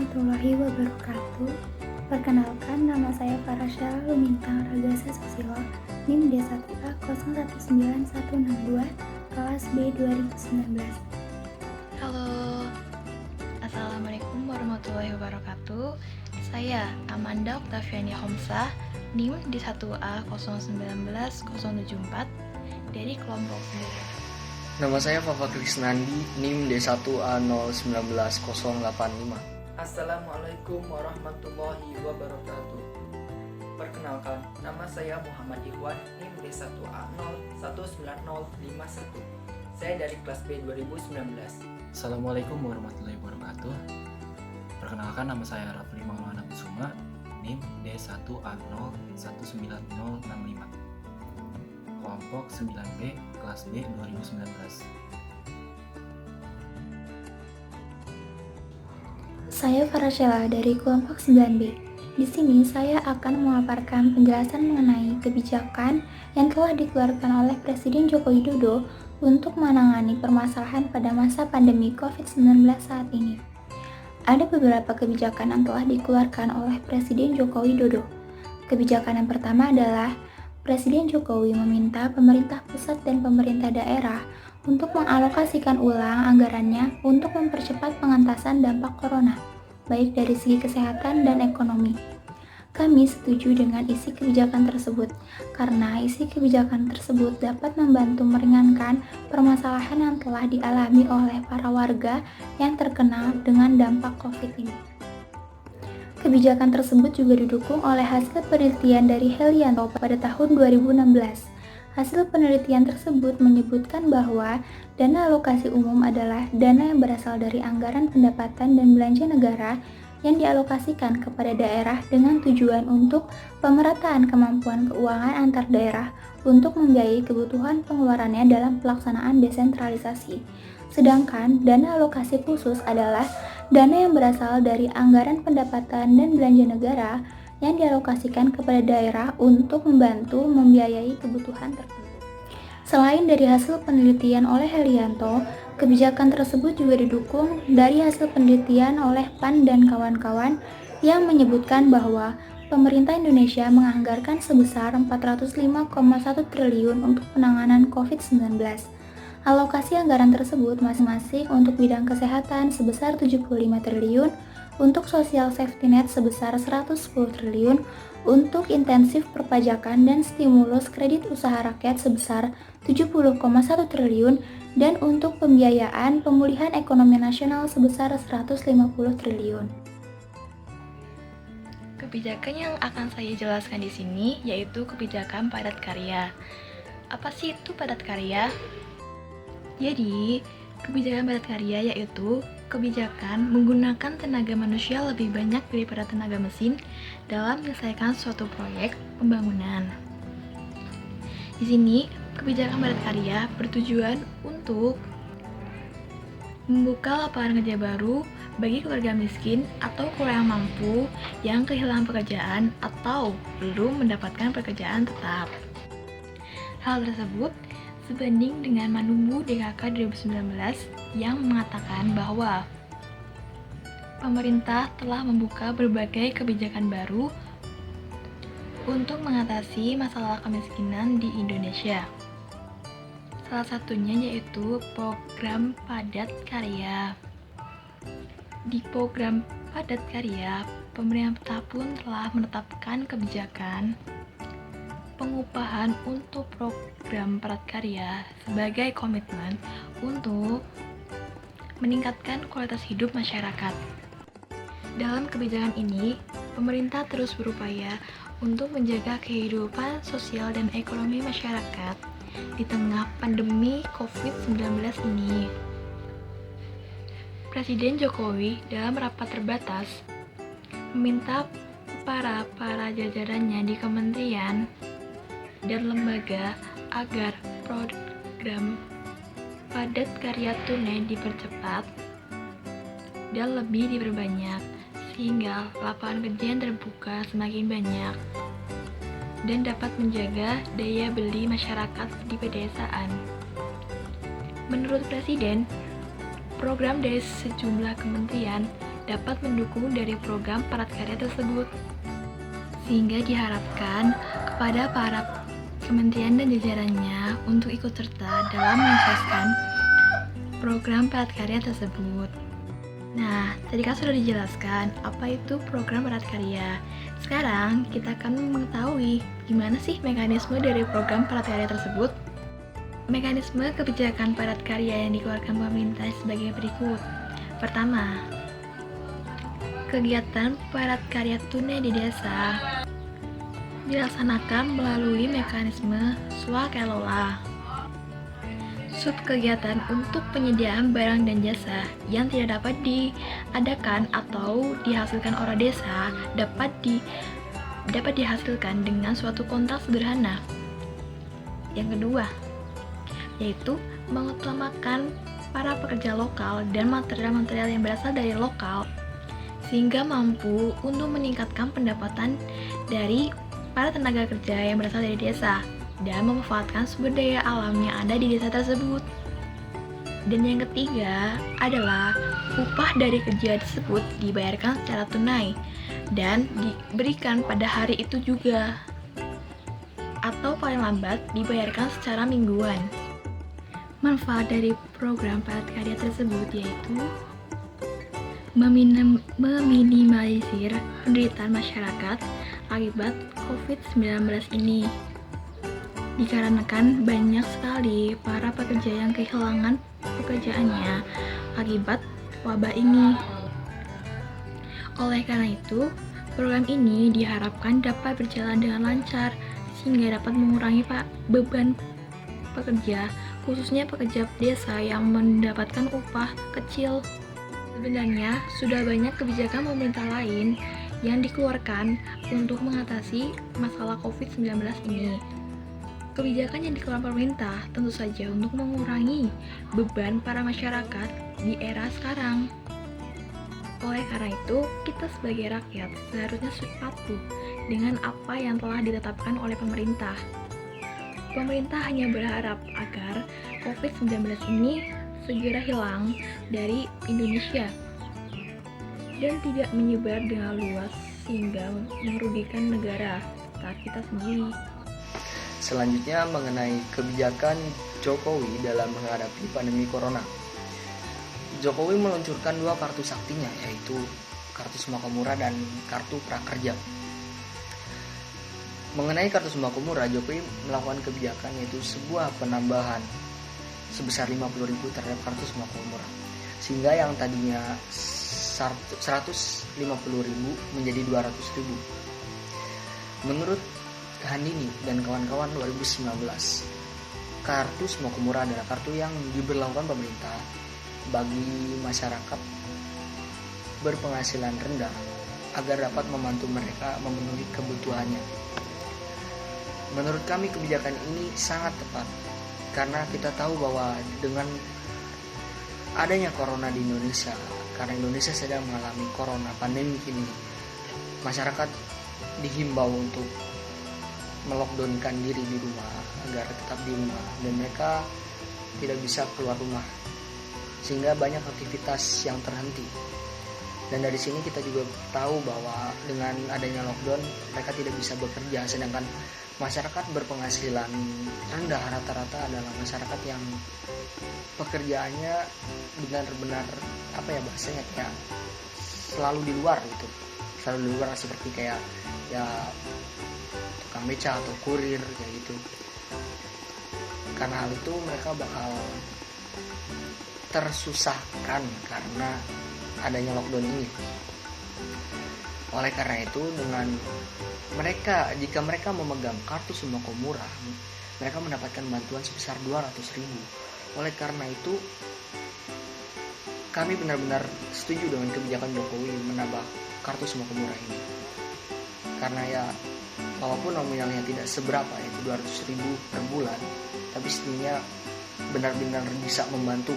warahmatullahi wabarakatuh. Perkenalkan, nama saya Farasya Lumintang Ragasa Susilo, NIM D1A 019162, kelas B 2019. Halo, Assalamualaikum warahmatullahi wabarakatuh. Saya Amanda Oktaviani Homsah, NIM D1A 019074 dari kelompok 9. Nama saya Fafa Krisnandi, NIM D1A 019085. Assalamualaikum warahmatullahi wabarakatuh. Perkenalkan, nama saya Muhammad Ikhwan, NIM D1A 019051. Saya dari kelas B 2019. Assalamualaikum warahmatullahi wabarakatuh. Perkenalkan, nama saya Rafli Maulana Kusuma, NIM D1A 019065. Kelompok 9B, kelas B 2019. Saya Farashela dari kelompok 9B. Di sini saya akan memaparkan penjelasan mengenai kebijakan yang telah dikeluarkan oleh Presiden Joko Widodo untuk menangani permasalahan pada masa pandemi COVID-19 saat ini. Ada beberapa kebijakan yang telah dikeluarkan oleh Presiden Joko Widodo. Kebijakan yang pertama adalah Presiden Jokowi meminta pemerintah pusat dan pemerintah daerah untuk mengalokasikan ulang anggarannya untuk mempercepat pengentasan dampak corona, baik dari segi kesehatan dan ekonomi. Kami setuju dengan isi kebijakan tersebut, karena isi kebijakan tersebut dapat membantu meringankan permasalahan yang telah dialami oleh para warga yang terkena dengan dampak COVID ini. Kebijakan tersebut juga didukung oleh hasil penelitian dari Helianto pada tahun 2016. Hasil penelitian tersebut menyebutkan bahwa dana alokasi umum adalah dana yang berasal dari anggaran pendapatan dan belanja negara yang dialokasikan kepada daerah dengan tujuan untuk pemerataan kemampuan keuangan antar daerah untuk membiayai kebutuhan pengeluarannya dalam pelaksanaan desentralisasi. Sedangkan dana alokasi khusus adalah dana yang berasal dari anggaran pendapatan dan belanja negara yang dialokasikan kepada daerah untuk membantu membiayai kebutuhan tertentu. Selain dari hasil penelitian oleh Helianto, kebijakan tersebut juga didukung dari hasil penelitian oleh PAN dan kawan-kawan yang menyebutkan bahwa pemerintah Indonesia menganggarkan sebesar 405,1 triliun untuk penanganan COVID-19. Alokasi anggaran tersebut masing-masing untuk bidang kesehatan sebesar 75 triliun, untuk sosial safety net sebesar 110 triliun, untuk intensif perpajakan dan stimulus kredit usaha rakyat sebesar 70,1 triliun, dan untuk pembiayaan pemulihan ekonomi nasional sebesar 150 triliun. Kebijakan yang akan saya jelaskan di sini yaitu kebijakan padat karya. Apa sih itu padat karya? Jadi, kebijakan padat karya yaitu kebijakan menggunakan tenaga manusia lebih banyak daripada tenaga mesin dalam menyelesaikan suatu proyek pembangunan. Di sini, kebijakan padat karya bertujuan untuk membuka lapangan kerja baru bagi keluarga miskin atau kurang mampu yang kehilangan pekerjaan atau belum mendapatkan pekerjaan tetap. Hal tersebut sebanding dengan Manumbu DKK 2019 yang mengatakan bahwa pemerintah telah membuka berbagai kebijakan baru untuk mengatasi masalah kemiskinan di Indonesia. Salah satunya yaitu program padat karya. Di program padat karya, pemerintah pun telah menetapkan kebijakan pengupahan untuk program padat karya sebagai komitmen untuk meningkatkan kualitas hidup masyarakat. Dalam kebijakan ini, pemerintah terus berupaya untuk menjaga kehidupan sosial dan ekonomi masyarakat di tengah pandemi COVID-19 ini. Presiden Jokowi dalam rapat terbatas meminta para jajarannya di kementerian dan lembaga agar program padat karya tunai dipercepat dan lebih diperbanyak sehingga lapangan kerja yang terbuka semakin banyak dan dapat menjaga daya beli masyarakat di pedesaan. Menurut Presiden, program dari sejumlah kementerian dapat mendukung dari program padat karya tersebut. Sehingga diharapkan kepada para kementerian dan jajarannya untuk ikut serta dalam menyukseskan program padat karya tersebut. Nah, tadi kan sudah dijelaskan apa itu program padat karya. Sekarang kita akan mengetahui gimana sih mekanisme dari program padat karya tersebut. Mekanisme kebijakan padat karya yang dikeluarkan pemerintah sebagai berikut. Pertama, kegiatan padat karya tunai di desa dilaksanakan melalui mekanisme swakelola. Subkegiatan untuk penyediaan barang dan jasa yang tidak dapat diadakan atau dihasilkan orang desa dapat dihasilkan dengan suatu kontrak sederhana. Yang kedua, yaitu mengutamakan para pekerja lokal dan material-material yang berasal dari lokal sehingga mampu untuk meningkatkan pendapatan dari para tenaga kerja yang berasal dari desa dan memanfaatkan sumber daya alam yang ada di desa tersebut. Dan yang ketiga adalah upah dari kerja tersebut dibayarkan secara tunai dan diberikan pada hari itu juga, atau paling lambat dibayarkan secara mingguan. Manfaat dari program padat karya tersebut yaitu meminimalisir penderitaan masyarakat akibat COVID-19 ini. Dikarenakan banyak sekali para pekerja yang kehilangan pekerjaannya akibat wabah ini. Oleh karena itu, program ini diharapkan dapat berjalan dengan lancar sehingga dapat mengurangi beban pekerja, khususnya pekerja desa yang mendapatkan upah kecil. Sebenarnya sudah banyak kebijakan pemerintah lain yang dikeluarkan untuk mengatasi masalah COVID-19 ini. Kebijakan yang dikeluarkan pemerintah tentu saja untuk mengurangi beban para masyarakat di era sekarang. Oleh karena itu, kita sebagai rakyat seharusnya patuh dengan apa yang telah ditetapkan oleh pemerintah. Pemerintah hanya berharap agar COVID-19 ini segera hilang dari Indonesia dan tidak menyebar dengan luas sehingga merugikan negara kita sendiri. Selanjutnya mengenai kebijakan Jokowi dalam menghadapi pandemi corona. Jokowi meluncurkan dua kartu saktinya, yaitu kartu sembako murah dan kartu prakerja. Mengenai kartu sembako murah, Jokowi melakukan kebijakan yaitu sebuah penambahan sebesar 50.000 terhadap kartu sembako murah, sehingga yang tadinya 150.000 menjadi 200.000. Menurut Handini dan kawan-kawan 2019, kartu sembako murah adalah kartu yang diberlakukan pemerintah bagi masyarakat berpenghasilan rendah agar dapat membantu mereka memenuhi kebutuhannya. Menurut kami kebijakan ini sangat tepat karena kita tahu bahwa dengan adanya corona di Indonesia, karena Indonesia sedang mengalami corona pandemi ini, masyarakat dihimbau untuk melockdownkan diri di rumah agar tetap di rumah dan mereka tidak bisa keluar rumah sehingga banyak aktivitas yang terhenti. Dan dari sini kita juga tahu bahwa dengan adanya lockdown mereka tidak bisa bekerja, sedangkan masyarakat berpenghasilan rendah rata-rata adalah masyarakat yang pekerjaannya benar-benar bahasanya kayak selalu di luar gitu, selalu di luar seperti kayak ya tukang beca atau kurir kayak gitu. Karena hal itu mereka bakal tersusahkan karena adanya lockdown ini. Oleh karena itu jika mereka memegang kartu sembako murah, mereka mendapatkan bantuan sebesar 200.000. Oleh karena itu kami benar-benar setuju dengan kebijakan Jokowi menambah kartu sembako murah ini. Karena ya walaupun nominalnya tidak seberapa, yaitu 200.000 per bulan, tapi setidaknya benar-benar bisa membantu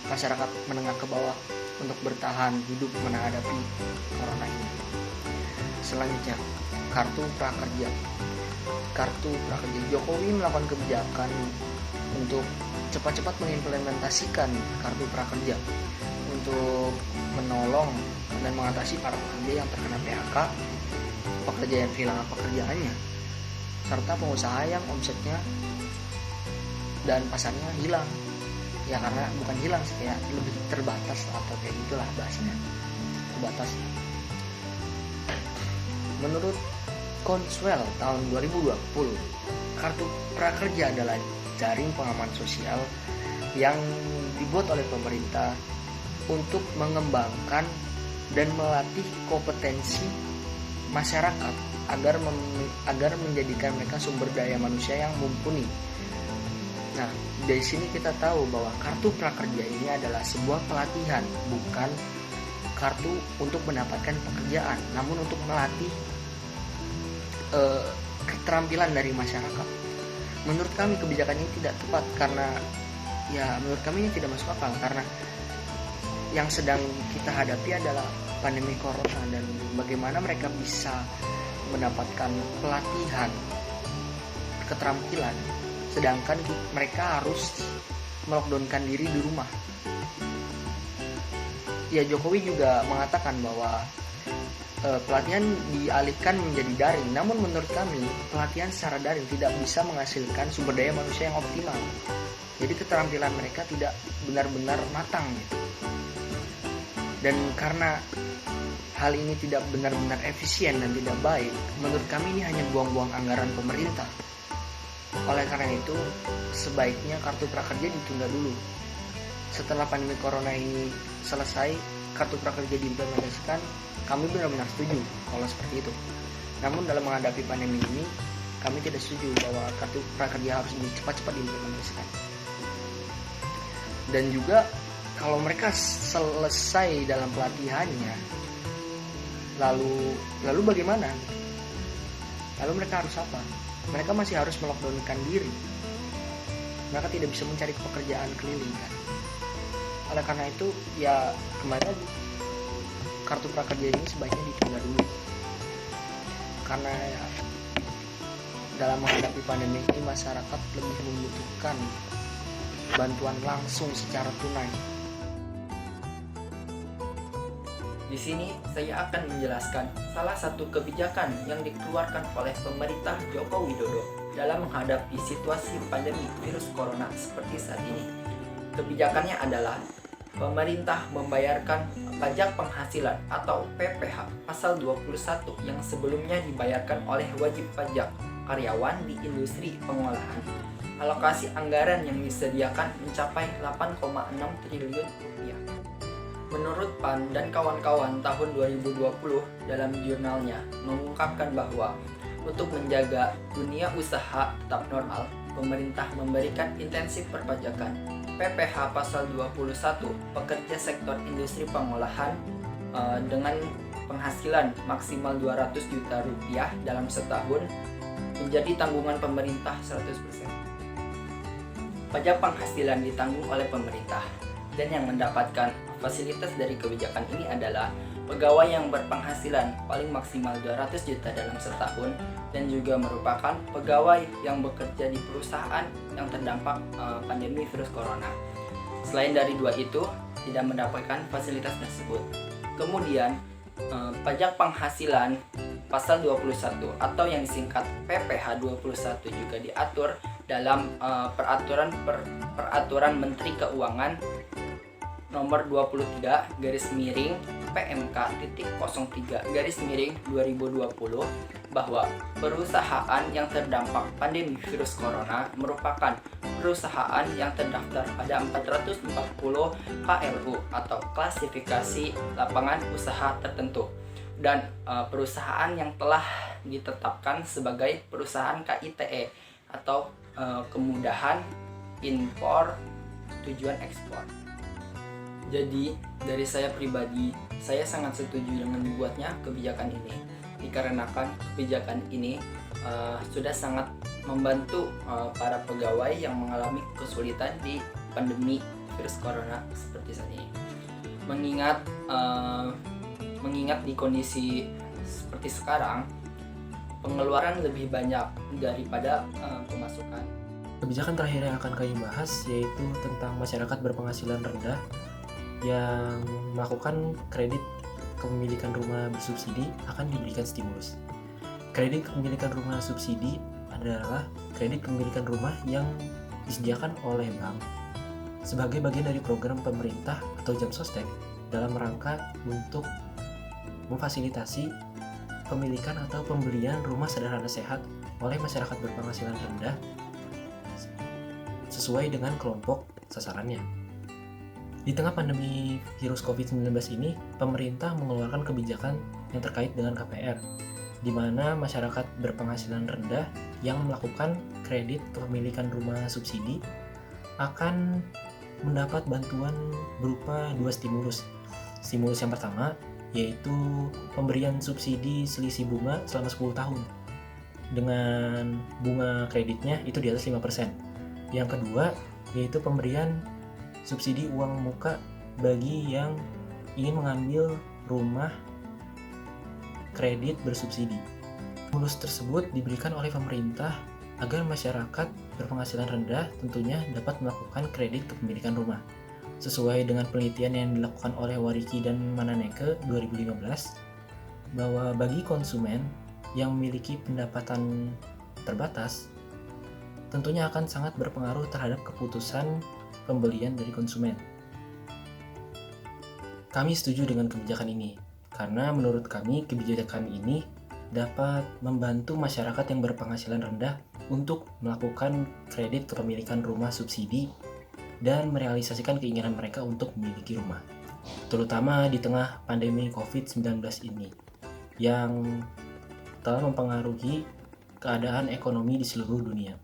masyarakat menengah ke bawah untuk bertahan hidup menghadapi corona ini. Selanjutnya, kartu prakerja. Kartu prakerja, Jokowi melakukan kebijakan untuk cepat-cepat mengimplementasikan kartu prakerja untuk menolong dan mengatasi para pekerja yang terkena PHK, pekerja yang kehilangan pekerjaannya, serta pengusaha yang omsetnya dan pasarnya hilang. Ya karena bukan hilang sih, kayak lebih terbatas atau kayak gitulah bahasanya, terbatas. Menurut Konswell tahun 2020, kartu prakerja adalah jaring pengaman sosial yang dibuat oleh pemerintah untuk mengembangkan dan melatih kompetensi masyarakat agar menjadikan mereka sumber daya manusia yang mumpuni. Nah, dari sini kita tahu bahwa kartu prakerja ini adalah sebuah pelatihan, bukan kartu untuk mendapatkan pekerjaan, namun untuk melatih keterampilan dari masyarakat. Menurut kami kebijakan ini tidak tepat karena menurut kami ini tidak masuk akal, karena yang sedang kita hadapi adalah pandemi corona, dan bagaimana mereka bisa mendapatkan pelatihan keterampilan sedangkan mereka harus melockdownkan diri di rumah. Ya, Jokowi juga mengatakan bahwa pelatihan dialihkan menjadi daring, namun menurut kami pelatihan secara daring tidak bisa menghasilkan sumber daya manusia yang optimal. Jadi keterampilan mereka tidak benar-benar matang gitu. Dan karena hal ini tidak benar-benar efisien dan tidak baik, menurut kami ini hanya buang-buang anggaran pemerintah. Oleh karena itu, sebaiknya kartu prakerja ditunda dulu. Setelah pandemi corona ini selesai, kartu prakerja diimplementasikan, kami benar-benar setuju kalau seperti itu. Namun dalam menghadapi pandemi ini, kami tidak setuju bahwa kartu prakerja harus cepat-cepat diimplementasikan. Dan juga kalau mereka selesai dalam pelatihannya, lalu bagaimana? Lalu mereka harus apa? Mereka masih harus melockdownkan diri. Mereka tidak bisa mencari pekerjaan keliling kan. Oleh karena itu, ya kembali lagi, kartu prakerja ini sebaiknya ditunda dulu. Karena ya, dalam menghadapi pandemi ini masyarakat lebih membutuhkan bantuan langsung secara tunai. Di sini saya akan menjelaskan salah satu kebijakan yang dikeluarkan oleh pemerintah Joko Widodo dalam menghadapi situasi pandemi virus corona seperti saat ini. Kebijakannya adalah pemerintah membayarkan pajak penghasilan atau PPh pasal 21 yang sebelumnya dibayarkan oleh wajib pajak karyawan di industri pengolahan. Alokasi anggaran yang disediakan mencapai 8,6 triliun rupiah. Menurut PAN dan kawan-kawan tahun 2020 dalam jurnalnya mengungkapkan bahwa untuk menjaga dunia usaha tetap normal, pemerintah memberikan intensif perpajakan PPh pasal 21 pekerja sektor industri pengolahan dengan penghasilan maksimal 200 juta rupiah dalam setahun menjadi tanggungan pemerintah 100%. Pajak penghasilan ditanggung oleh pemerintah, dan yang mendapatkan fasilitas dari kebijakan ini adalah pegawai yang berpenghasilan paling maksimal 200 juta dalam setahun dan juga merupakan pegawai yang bekerja di perusahaan yang terdampak pandemi virus corona. Selain dari dua itu, tidak mendapatkan fasilitas tersebut. Kemudian, pajak penghasilan pasal 21 atau yang disingkat PPh 21 juga diatur dalam peraturan Menteri Keuangan nomor 23 PMK.03/2020 bahwa perusahaan yang terdampak pandemi virus corona merupakan perusahaan yang terdaftar pada 440 KLU atau klasifikasi lapangan usaha tertentu, dan perusahaan yang telah ditetapkan sebagai perusahaan KITE atau kemudahan impor tujuan ekspor. Jadi dari saya pribadi, saya sangat setuju dengan dibuatnya kebijakan ini, dikarenakan kebijakan ini sudah sangat membantu para pegawai yang mengalami kesulitan di pandemi virus corona seperti saat ini. Mengingat di kondisi seperti sekarang, pengeluaran lebih banyak daripada pemasukan. Kebijakan terakhir yang akan kami bahas yaitu tentang masyarakat berpenghasilan rendah. yang melakukan kredit kepemilikan rumah bersubsidi akan diberikan stimulus. Kredit kepemilikan rumah subsidi adalah kredit kepemilikan rumah yang disediakan oleh bank sebagai bagian dari program pemerintah atau Jamsostek dalam rangka untuk memfasilitasi pemilikan atau pembelian rumah sederhana sehat oleh masyarakat berpenghasilan rendah sesuai dengan kelompok sasarannya. Di tengah pandemi virus COVID-19 ini, pemerintah mengeluarkan kebijakan yang terkait dengan KPR, di mana masyarakat berpenghasilan rendah yang melakukan kredit kepemilikan rumah subsidi akan mendapat bantuan berupa 2 stimulus. Stimulus yang pertama yaitu pemberian subsidi selisih bunga selama 10 tahun dengan bunga kreditnya itu di atas 5%. Yang kedua yaitu pemberian subsidi uang muka bagi yang ingin mengambil rumah kredit bersubsidi. Stimulus tersebut diberikan oleh pemerintah agar masyarakat berpenghasilan rendah tentunya dapat melakukan kredit kepemilikan rumah. Sesuai dengan penelitian yang dilakukan oleh Wariki dan Mananeke 2015, bahwa bagi konsumen yang memiliki pendapatan terbatas, tentunya akan sangat berpengaruh terhadap keputusan pembelian dari konsumen. Kami setuju dengan kebijakan ini, karena menurut kami kebijakan ini dapat membantu masyarakat yang berpenghasilan rendah untuk melakukan kredit kepemilikan rumah subsidi dan merealisasikan keinginan mereka untuk memiliki rumah. Terutama di tengah pandemi COVID-19 ini, yang telah mempengaruhi keadaan ekonomi di seluruh dunia.